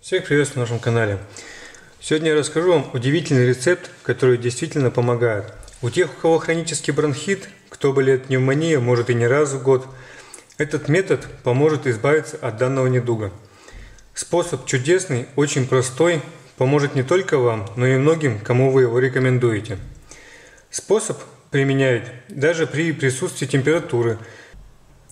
Всех приветствую на нашем канале. Сегодня я расскажу вам удивительный рецепт, который действительно помогает. У тех, у кого хронический бронхит, кто болеет пневмонией, может и не раз в год, этот метод поможет избавиться от данного недуга. Способ чудесный, очень простой, поможет не только вам, но и многим, кому вы его рекомендуете. Способ применяют даже при присутствии температуры.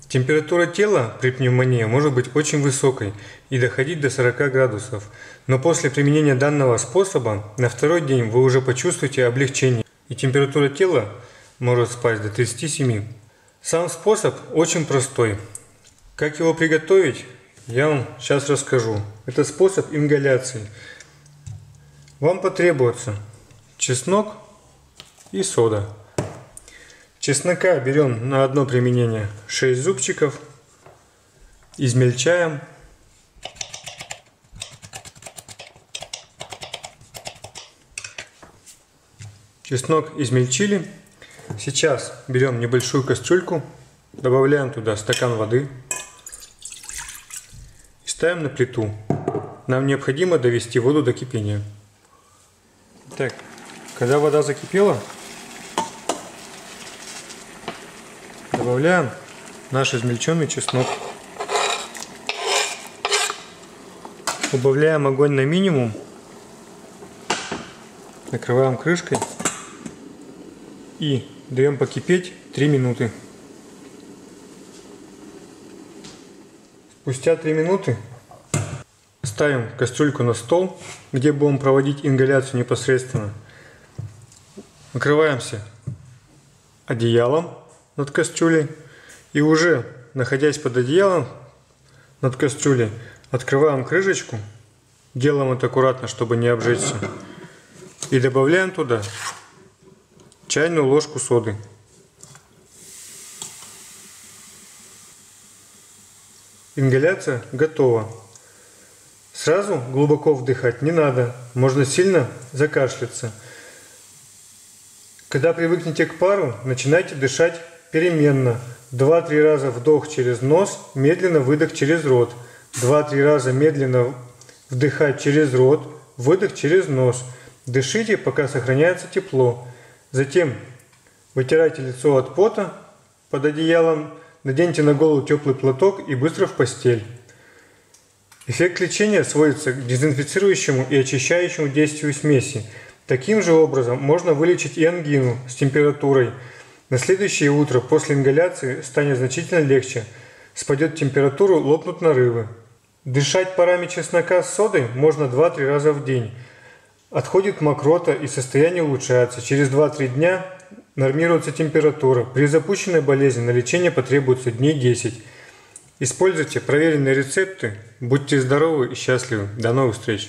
Температура тела при пневмонии может быть очень высокой и доходить до 40 градусов, но после применения данного способа на второй день вы уже почувствуете облегчение, и температура тела может спасть до 37. Сам способ очень простой. Как его приготовить, я вам сейчас расскажу. Это способ ингаляции. Вам потребуется чеснок и сода. Чеснока берем на одно применение 6 зубчиков, измельчаем. Чеснок измельчили. Сейчас берем небольшую кастрюльку, добавляем туда стакан воды и ставим на плиту. Нам необходимо довести воду до кипения. Так, когда вода закипела, добавляем наш измельченный чеснок. Убавляем огонь на минимум. Накрываем крышкой. И даем покипеть 3 минуты. Спустя 3 минуты ставим кастрюльку на стол, где будем проводить ингаляцию непосредственно. Накрываемся одеялом над кастрюлей и уже находясь под одеялом над кастрюлей, открываем крышечку, делаем это аккуратно, чтобы не обжечься, и добавляем туда чайную ложку соды. Ингаляция готова. Сразу глубоко вдыхать не надо, можно сильно закашляться. Когда привыкнете к пару, начинайте дышать переменно. 2-3 раза вдох через нос, медленно выдох через рот. 2-3 раза медленно вдыхать через рот, выдох через нос. Дышите, пока сохраняется тепло. Затем вытирайте лицо от пота под одеялом, наденьте на голову теплый платок и быстро в постель. Эффект лечения сводится к дезинфицирующему и очищающему действию смеси. Таким же образом можно вылечить и ангину с температурой. На следующее утро после ингаляции станет значительно легче. Спадет температура, лопнут нарывы. Дышать парами чеснока с содой можно 2-3 раза в день. Отходит мокрота и состояние улучшается. Через 2-3 дня нормируется температура. При запущенной болезни на лечение потребуется дней 10. Используйте проверенные рецепты. Будьте здоровы и счастливы. До новых встреч!